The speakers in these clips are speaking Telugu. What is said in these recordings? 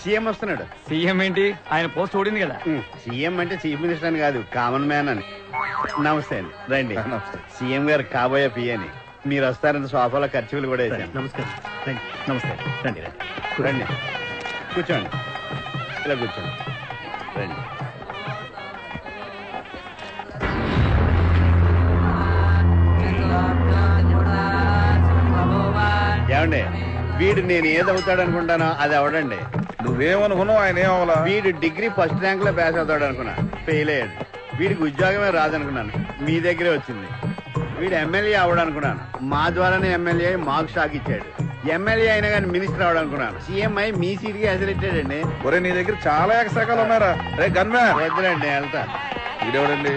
సీఎం వస్తున్నాడు. సీఎం ఏంటి, ఆయన పోస్ట్ ఓడింది కదా. సీఎం అంటే చీఫ్ మినిస్టర్ అని కాదు, కామన్ మ్యాన్ అని. నమస్తే అండి, రండి. సీఎం గారు కాబోయే పియని. మీరు వస్తారంటే సోఫాలో ఖర్చులు కూడా వేసాను. నమస్కారం. నమస్తే. రండి రండి, కూర్చోండి. ఇలా కూర్చోండి, రండి. ఏమండి, వీడు నేను ఏదవుతాడు అనుకుంటానో అది అవడండి. నువ్వేమనుకున్నావు, ఆయన ఏమవ్వాలా? వీడు డిగ్రీ ఫస్ట్ ర్యాంక్ లో పాస్ అవుతాడు అనుకున్నా, ఫెయిల్ అయ్యాడు. వీడికి ఉద్యోగమే రాదనుకున్నాను, మీ దగ్గరే వచ్చింది. వీడు ఎమ్మెల్యే అవడనుకున్నాను, మా ద్వారానే ఎమ్మెల్యే అయి మాకు షాక్ ఇచ్చాడు. ఎమ్మెల్యే అయినా కానీ మినిస్టర్ అవడనుకున్నాను, సీఎం అయి మీ సీట్ కి హెసరెట్టాడండి. ఒరే, నీ దగ్గర చాలా ఎక్స్ట్రాకాలు ఉన్నారా? రే గన్మ్యాన్, వద్దులండి, వెళ్తా. వీడెవడండి?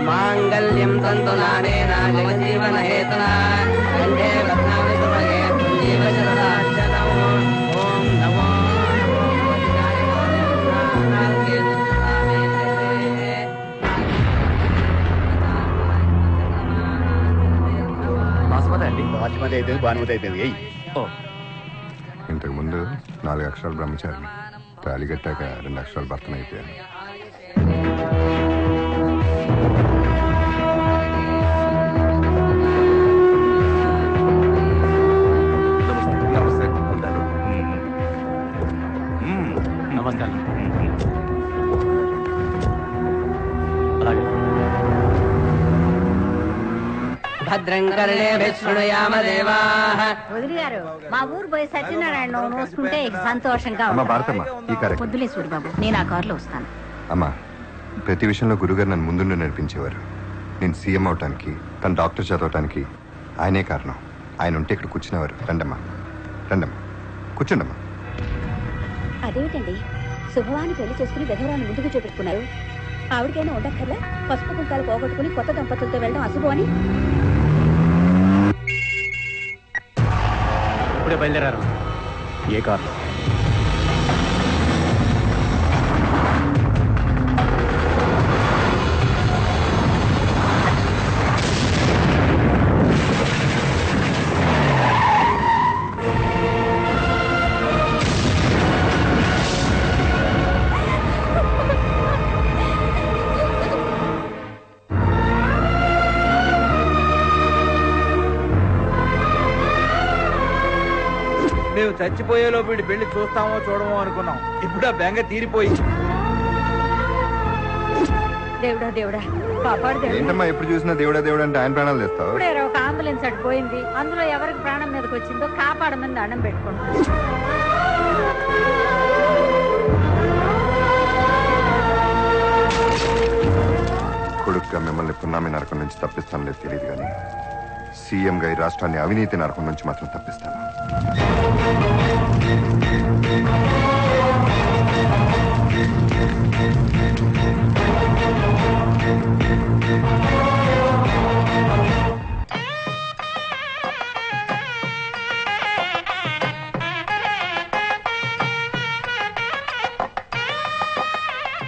మాంగళ్యం తంతు నానేన జగజీవన హేతునా కంఠే బధ్నామి సుభగే సంజీవ శరదార్చనం. ఓం నమో బాస్మతి అండి. బాస్మతి అయితే భానుమతి అయితే ఇంతకు ముందు 4 అక్షరాలు బ్రహ్మచారిని, తాళి కట్టాక 2 అక్షరాలు భర్తన అయిపోయాను. నమస్కారం. అలాగే. భద్రం కర్ణే శృణుయామ దేవాః. వదిలి గారు, మా ఊరు పోయి సత్యనారాయణ నోసుకుంటే సంతోషంగా అమ్మా భారతమ్మ, ఈ కార్యక్రమం పొద్దులే చూడు బాబు, నేను ఆ కారులో వస్తాను. అమ్మా, ప్రతి విషయంలో గురుగారు నన్ను ముందుండి నడిపించేవారు. నేను సీఎం అవటానికి, తన డాక్టర్ చదవటానికి ఆయనే కారణం. ఆయన ఉంటే ఇక్కడ కూర్చునేవారు. రండమ్మా, రండమ్మా, కూర్చోండమ్మా. అదేమిటండి, శుభవాన్ని పెళ్లి చేసుకుని విధవరాన్ని ముందుకు చూపెట్టుకున్నారు. ఆవిడకైనా ఉండక్కర్లా పసుపు కుంకాలు పోగొట్టుకుని కొత్త దంపతులతో వెళ్ళడం అశుభం అని? ఇప్పుడే బయలుదేరారు. ఏ కార్లో? మేము చచ్చిపోయేలోపు వీడి పెళ్లి చూస్తామో చూడమో అనుకున్నాం. ఇప్పుడు ఆ బెంగ తీరిపోయింది. దేవుడా దేవుడా కాపాడు దేవుడా. ఏంటమ్మా ఎప్పుడు చూసినా దేవుడా దేవుడా అంటే ఆయన ప్రాణాలు తెస్తావు? ఇప్పుడే ఒక అంబులెన్స్ అటు పోయింది, అందులో ఎవరికి ప్రాణం మీదకి వచ్చిందో కాపాడమని దండం పెట్టుకుంటాను. కొడుకుగా మిమ్మల్ని పున్నామి నరకం నుంచి తప్పిస్తాను లేదు తెలియదు, కానీ సీఎంగా ఈ రాష్ట్రాన్ని అవినీతి నరకం నుంచి మాత్రం తప్పిస్తాను.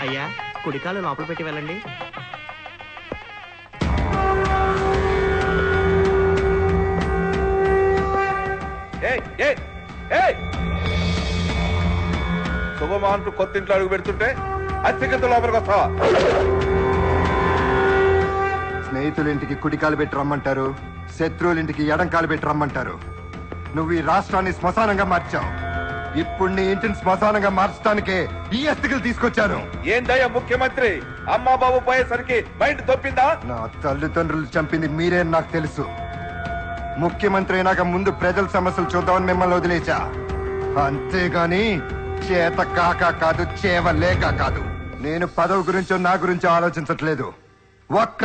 అయ్యా, కుడికాలు లోపల పెట్టి వెళ్ళండి. శుభమాన్ కొత్త ఇంట్లో అడుగు పెడుతుంటే అత్యంత లోపలికి వస్తావా? స్నేహితులింటికి కుడికాలు పెట్టి రమ్మంటారు, శత్రువులింటికి ఎడంకాలు పెట్టి రమ్మంటారు. నువ్వు ఈ రాష్ట్రాన్ని శ్మశానంగా మార్చావు. ఇప్పుడు నీ ఇంటిని శ్మశానంగా మార్చడానికే ఈ అస్థికలు తీసుకొచ్చాను. ఏందయ్యా ముఖ్యమంత్రి, అమ్మా బాబు పోయేసరికి మైండ్ తప్పిందా? నా తల్లిదండ్రులు చంపింది మీరే నాకు తెలుసు. ముఖ్యమంత్రి అయినాక ముందు ప్రజల సమస్యలు చూద్దామని మిమ్మల్ని వదిలేశా. అంతేగాని చేత కాక కాదు, చేవ లేక కాదు. నేను పదవి గురించో నా గురించో ఆలోచించట్లేదు, ఒక్క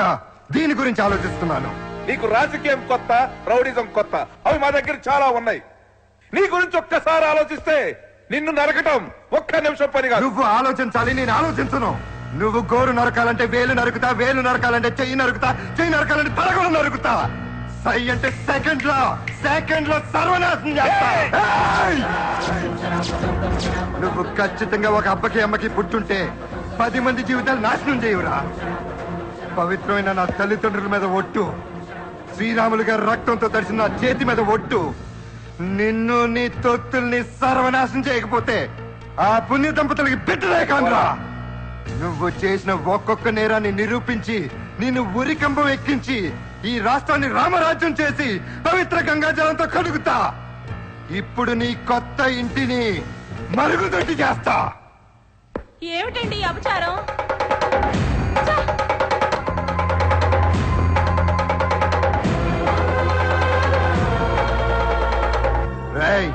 దీని గురించి ఆలోచిస్తున్నాను. నీకు రాజకీయం కొత్త, రౌడిజం కొత్త, అవి మా దగ్గర చాలా ఉన్నాయి. నీ గురించి ఒక్కసారి ఆలోచిస్తే నిన్ను నరకటం ఒక్క నిమిషం పని కాదు. నువ్వు ఆలోచించాలి, నేను ఆలోచించను. నువ్వు గోరు నరకాలంటే వేలు నరుకుతా, వేలు నరకాలంటే చెయ్యి నరుకుతా, చెయ్యి నరకాలంటే తల కూడా నరుకుతా. సై అంటే సెకండ్ లో సర్వనాశనం చేస్తా. నువ్వు ఖచ్చితంగా ఒక అబ్బకి అమ్మకి పుట్టుంటే 10 మంది జీవితాలు నాశనం చేయవురా. పవిత్రమైన నా తల్లిదండ్రుల మీద ఒట్టు, శ్రీరాములు గారి రక్తంతో తడిసిన నా చేతి మీద ఒట్టు, నిన్ను నీ తొత్తుల్ని సర్వనాశనం చేయకపోతే ఆ పుణ్య దంపతులకి బిడ్డలే కానురా. నువ్వు చేసిన ఒక్కొక్క నేరాన్ని నిరూపించి నిన్ను ఉరికంబం ఎక్కించి ఈ రాష్ట్రాన్ని రామరాజ్యం చేసి పవిత్ర గంగాజలంతో కడుగుతా. ఇప్పుడు నీ కొత్త ఇంటిని మరుగుదొడ్డి చేస్తా. ఏమిటండి ఈ అపచారం? రేయ్,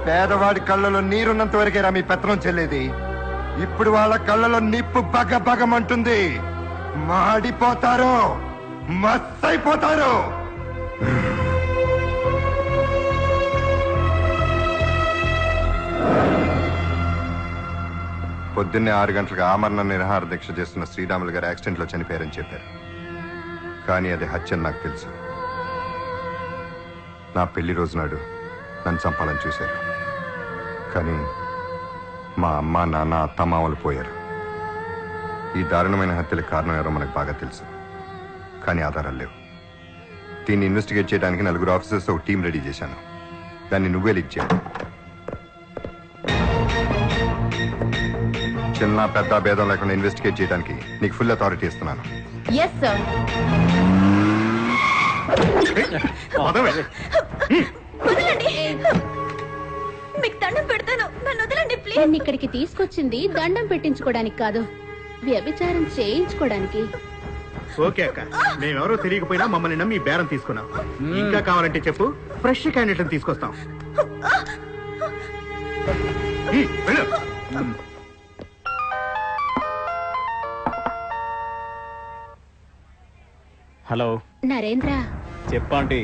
పేదవాడి కళ్ళలో నీరున్నంత వరకేరా మీ పెత్తనం చెల్లేది. ఇప్పుడు వాళ్ళ కళ్ళలో నిప్పు బగ బగమంటుంది. మాడిపోతారు, మస్తైపోతారు. పొద్దున్నే 6 గంటలకు ఆమరణ నిరాహార దీక్ష చేస్తున్న శ్రీరాములు గారు యాక్సిడెంట్ లో చనిపోయారని చెప్పారు. కానీ అది హత్య అని నాకు తెలుసు. నా పెళ్లి రోజు నాడు నన్ను చంపాలని చూశారు. కానీ మా అమ్మ, నాన్న, అత్తమామలు పోయారు. ఈ దారుణమైన హత్యలకు కారణం ఎవరో మనకు బాగా తెలుసు. కానీ ఆధారాలు లేవు. దీన్ని ఇన్వెస్టిగేట్ చేయడానికి 4 ఆఫీసర్స్ ఒక టీం రెడీ చేశాను. దాన్ని నువ్వే లీడ్ చేయాలి. చిన్న పెద్ద భేదం లేకుండా ఇన్వెస్టిగేట్ చేయడానికి నీకు ఫుల్ అథారిటీ ఇస్తున్నాను. Yes, sir. వదలండి. మీకు దండం పెడతాను, నన్ను వదలండి ప్లీజ్. నన్ను ఇక్కడికి తీసుకొచ్చింది దండం పెట్టించుకోవడానికి కాదు, వ్యభిచారం చేయించుకోవడానికి. ఓకే అక్క, మేమెవరో తెలియకపోయినా మమ్మల్ని నమ్మి ఈ బేరం తీసుకున్నాం. ఇంకా కావాలంటే చెప్పు, ఫ్రెష్ క్యాండిడేట్ తీసుకొస్తాం. వెళ్ళు. హలో నరేంద్ర, చెప్పండి.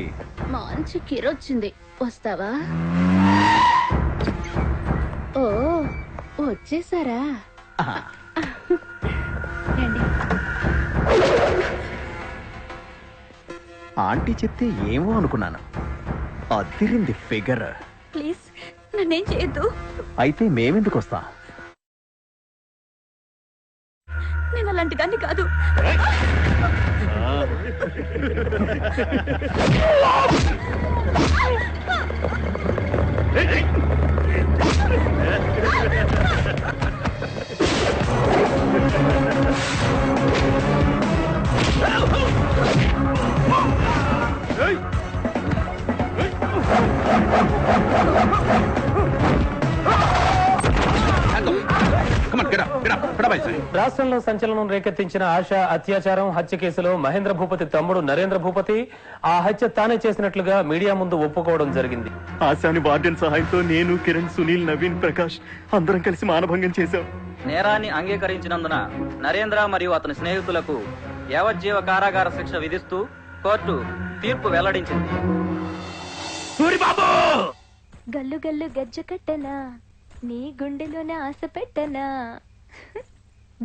మంచి కిరొచ్చింది, వస్తావా? ఓ, వచ్చేసారా? రండి. ఆంటీ చెప్తే ఏమో అనుకున్నాను, అదిరింది ఫిగర్. ప్లీజ్ నన్నేం చేయొద్దు. అయితే మేమెందుకు వస్తాం? నేను అలాంటి దాన్ని కాదు. రాష్ట్రంలో సంచలనం రేకెత్తించిన ఆశ అత్యాచారం హత్య కేసులో మహేంద్ర భూపతి తమ్ముడు నరేంద్ర భూపతి ఆ హత్య తానే చేసినట్లుగా మీడియా ముందు ఒప్పుకోవడం జరిగింది. ఆశాని వార్డెన్ సహాయంతో నేను, కిరణ్, సునీల్, నవీన్, ప్రకాష్ అందరం కలిసి మానభంగం చేశాం. నేరాన్ని అంగీకరించినందున నరేంద్ర మరియు అతని స్నేహితులకు యావజ్జీవ కారాగార శిక్ష విధిస్తూ కోర్టు తీర్పు వెల్లడించింది. గల్లు గల్లు గజ్జ కట్టనా, నీ గుండెలోనే ఆశ పెట్టనా.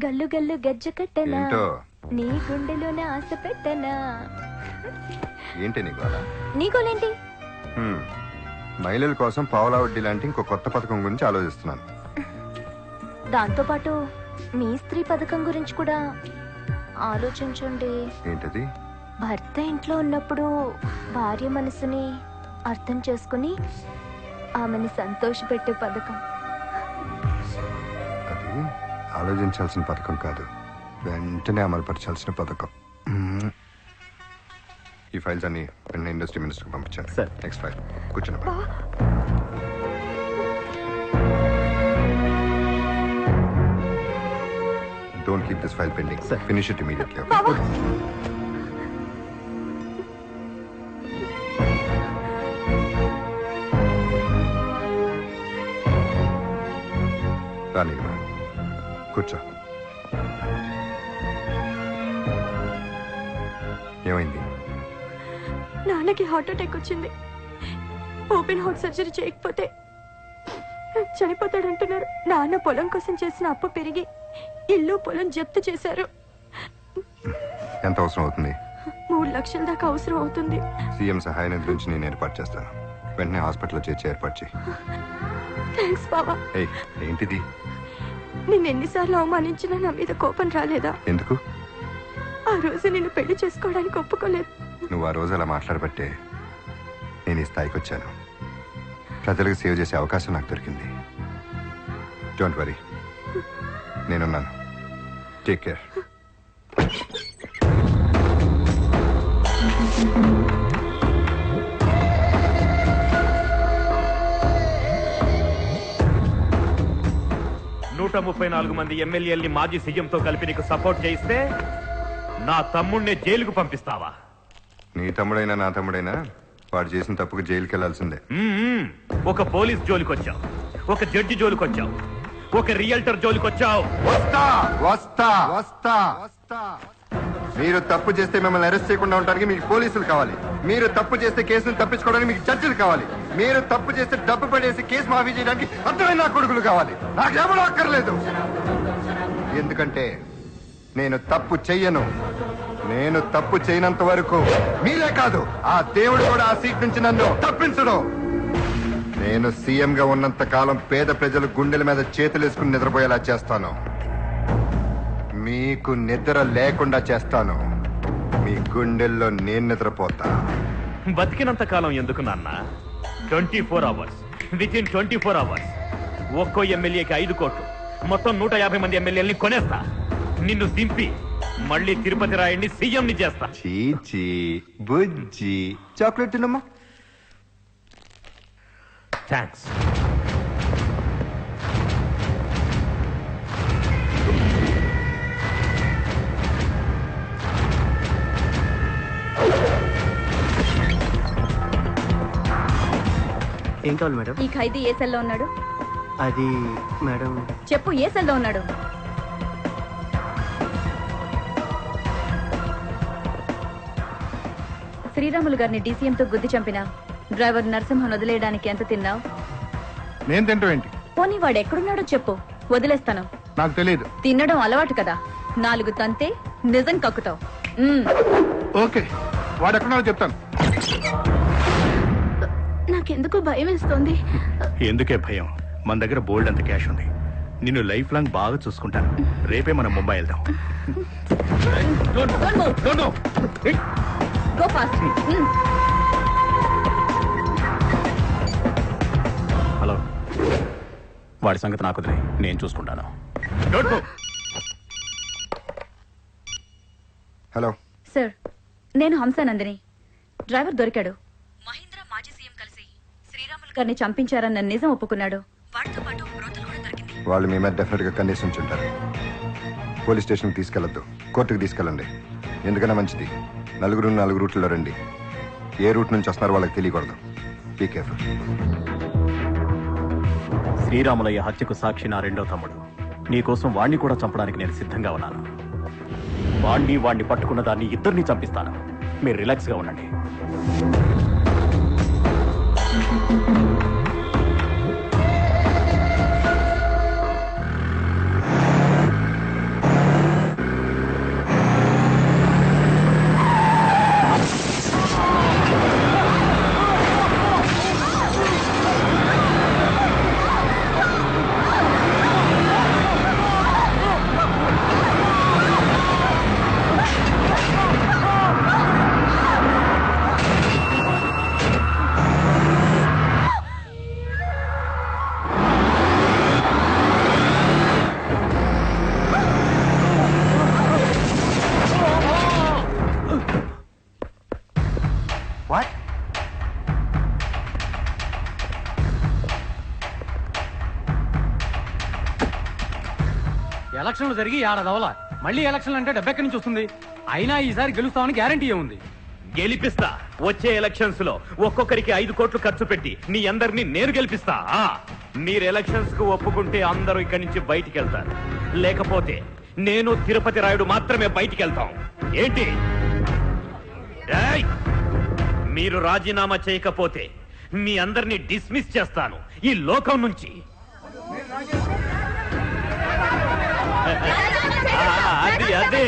గల్లు గల్లు గజ్జ కట్టనా, నీ గుండెలోనే ఆశ పెట్టనా. ఏంటి నీ గోల? నీ గోలేంటి? మహిళల కోసం పావులా వడ్డీ లాంటి ఇంకో కొత్త పథకం గురించి ఆలోచిస్తున్నాను. దాంతో పాటు మీ స్త్రీ పథకం గురించి కూడా ఆలోచించండి. ఏంటది? భర్త ఇంట్లో ఉన్నప్పుడు భార్య మనసుని అర్థం చేసుకుని ఆమెని సంతోషపెట్టే పథకం. అది ఆలోచించాల్సిన పథకం కాదు, వెంటనే అమలుపరచాల్సిన పథకం. ఈ ఫైల్స్ అన్ని వెంటనే ఇండస్ట్రీ మినిస్టర్కి పంపించారు. సార్. నెక్స్ట్ ఫైల్ కూర్చున్నప్పుడు. Don't keep this file pending. Finish it immediately. రాని కూర్చో. ఏమైంది? నాన్నకి హార్ట్ అటాక్ వచ్చింది. ఓపెన్ హార్ట్ సర్జరీ చేయకపోతే చనిపోతాడంటున్నారు. నాన్న పొలం కోసం చేసిన అప్పు పెరిగి ఇల్లు పొలం జప్తు చేశారు. ఎంత అవసరం అవుతుంది? 3 లక్షల దాకా అవసరం అవుతుంది. సీఎం సహాయ నిధి నుంచి నేను ఏర్పాటు చేస్తాను. వెంటనే హాస్పిటల్లో చేర్చి ఏర్పాటు చేయి. థ్యాంక్స్ బాబా. ఏంటిది? నేను ఎన్నిసార్లు అవమానించినా నా మీద కోపం రాలేదా? ఎందుకు? ఆ రోజు నిన్ను పెళ్లి చేసుకోవడానికి ఒప్పుకోలేదు. నువ్వు ఆ రోజు అలా మాట్లాడబట్టే నేను ఈ స్థాయికి వచ్చాను. ప్రజలకు సేవ్ చేసే అవకాశం నాకు దొరికింది. డోంట్ వరీ, నేనున్నాను. Take care. నూట 34 మంది ఎమ్మెల్యేల్ని మాజీ సీఎంతో కలిపి నీకు సపోర్ట్ చేయిస్తే నా తమ్ముడిని జైలుకు పంపిస్తావా? నీ తమ్ముడైనా నా తమ్ముడైనా వాడు చేసిన తప్పుకు జైలుకి వెళ్లాల్సిందే. ఒక పోలీస్ జోలికొచ్చావు, ఒక జడ్జి జోలికొచ్చావు, ఒక రియల్టర్ జోలికొచ్చావు. వస్తా వస్తా వస్తా వస్తా. మీరు తప్పు చేస్తే మిమ్మల్ని అరెస్ట్ చేయకుండా ఉండడానికి మీకు పోలీసులు కావాలి. మీరు తప్పు చేస్తే కేసును తప్పించుకోవడానికి మీకు జడ్జిలు కావాలి. మీరు తప్పు చేస్తే డబ్బు పడేసి కేసు మాఫీ చేయడానికి అర్థమైన నా కొడుకులు కావాలి. నాకెవరూ అక్కర్లేదు. ఎందుకంటే నేను తప్పు చెయ్యను. నేను తప్పు చేయనంత వరకు మీరే కాదు, ఆ దేవుడు కూడా ఆ సీట్ నుంచి నన్ను తప్పించడు. నేను సీఎం గా ఉన్నంత కాలం పేద ప్రజలు గుండెల మీద చేతులేసుకుని నిద్రపోయేలా చేస్తాను. మీకు నిద్ర లేకుండా చేస్తాను. మీ గుండెల్లో నేను నిద్రపోతా. బతికినంత కాలం ఎందుకు నాన్న? 24 అవర్స్, వితిన్ 24 అవర్స్ ఒక్కో ఎమ్మెల్యేకి 5 కోట్లు, మొత్తం 150 మంది ఎమ్మెల్యేలని కొనేస్తా. నిన్ను దింపి మళ్ళీ తిరుపతి రాయుడిని సీఎం ని చేస్తా. చీచి బుజ్జి చాక్లెట్ తినమ్మా. థ్యాంక్స్. ఏం కావాలి మేడం? ఈ ఖైదీ ఏ సెల్లో ఉన్నాడు? అది మేడం చెప్పు, ఏ సెల్లో ఉన్నాడు? శ్రీరాములు గారిని డీసీఎంతో గుద్ది చంపిన డ్రైవర్ నరసింహన్ వదిలేయడానికి ఎంత తిన్నావు? నేను తింటాం ఏంటి? పోనీ వాడు ఎక్కడున్నాడో చెప్పు, వదిలేస్తాను. నాకు తెలియదు. తినడం అలవాటు కదా, 4 తంతే నిజం కక్కుతావు. ఓకే, వాడు ఎక్కడున్నాడో చెప్తాను. నాకెందుకో భయం వేస్తోంది. ఎందుకే భయం? మన దగ్గర బోల్డ్ అంత క్యాష్ ఉంది. నిన్ను లైఫ్ లాంగ్ బాగా చూసుకుంటాను. రేపే మనం ముంబై వెళ్దాం. Go fast. హలో, వాడి సంగతి నాకు వదిలే, నేను చూసుకుంటాను. హలో సార్, నేను హంసానందిని. డ్రైవర్ దొరికాడు. మహేంద్ర మాజీ సీఎం కలిసి శ్రీరాములు గారిని చంపించారన్న నిజం ఒప్పుకున్నాడు. వాడితో పాటు బ్రోతల్ కూడా దొరికింది. వాళ్ళు మీ మీద డెఫినెట్ గా కండిషన్ ఉంచుంటారు. పోలీస్ స్టేషన్ తీసుకెళ్లొద్దు, కోర్టుకు తీసుకెళ్ళండి. ఎందుకన్నా మంచిది. 4 రూట్లలో రండి. ఏ రూట్ నుంచి వస్తున్నారో వాళ్ళకి తెలియకూడదు. Be careful. శ్రీరాములయ్య హత్యకు సాక్షి నా రెండో తమ్ముడు. నీకోసం వాణ్ణి కూడా చంపడానికి నేను సిద్ధంగా ఉన్నాను. వాణ్ణి పట్టుకున్న దాన్ని ఇద్దరిని చంపిస్తాను. మీరు రిలాక్స్ గా ఉండండి. ఎలక్షన్లు జరిగి ఏడాదవలా, మళ్ళీ ఎలక్షన్లు అంటే డబ్బెక్కడి నుంచి వస్తుంది? అయినా ఈసారి గెలుస్తామని గ్యారంటీ ఏముంది? గెలిపిస్తా. వచ్చే ఎలక్షన్స్ లో ఒక్కొక్కరికి 5 కోట్లు ఖర్చు పెట్టి మీ అందరినీ నేను గెలిపిస్తా. మీరు ఎలక్షన్స్ కు ఒప్పుకుంటే అందరూ ఇక్కడి నుంచి బయటికి వెళ్తారు. లేకపోతే నేను తిరుపతి రాయుడు మాత్రమే బయటికి వెళ్తాం. ఏంటి? మీరు రాజీనామా చేయకపోతే మీ అందరినీ డిస్మిస్ చేస్తాను ఈ లోకం నుంచి. అదే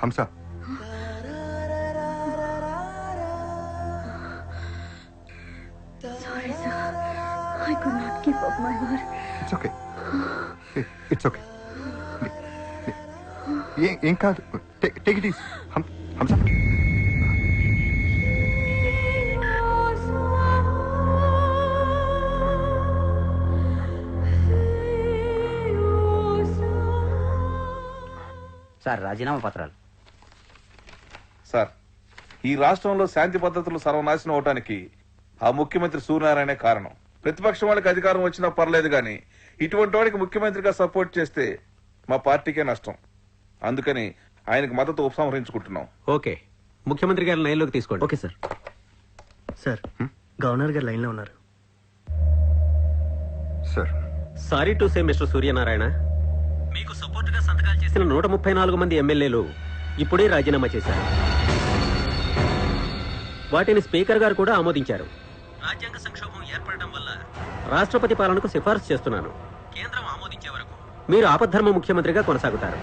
హంస sorry sir, I could not keep up my word. It's okay, it's okay. ఏం కాదు, టేక్ ఇట్ ఈజీ. హంస సార్, రాజీనామా పత్రాలు. సార్, ఈ రాష్ట్రంలో శాంతి పద్ధతులు సర్వనాశనం అవటానికి ఆ ముఖ్యమంత్రి సూర్యనారాయణ కారణం. ప్రతిపక్షం వాళ్ళకి అధికారం వచ్చినా పర్లేదు కానీ ఇటువంటి వాడికి ముఖ్యమంత్రిగా సపోర్ట్ చేస్తే మా పార్టీకే నష్టం. అందుకని ఆయనకు మద్దతు ఉపసంహరించుకుంటున్నాం. ఓకే, ముఖ్యమంత్రి గారి లైన్లోకి తీసుకోండి. Okay sir. సార్, గవర్నర్ గారు లైన్లో ఉన్నారు. Sir, sorry to say mister Suryanarayana, మీకు సపోర్ట్ గా సంతకాలు చేసిన 134 మంది ఎమ్మెల్యేలు ఇప్పుడే రాజీనామా చేశారు. వాటిని స్పీకర్ గారు కూడా ఆమోదించారు. రాజ్యాంగ సంక్షోభం ఏర్పడడం వల్ల రాష్ట్రపతి పాలనకు సిఫార్సు చేస్తున్నాను. కేంద్రం ఆమోదించే వరకు మీరు ఆపద్ధర్మ ముఖ్యమంత్రిగా కొనసాగుతారు.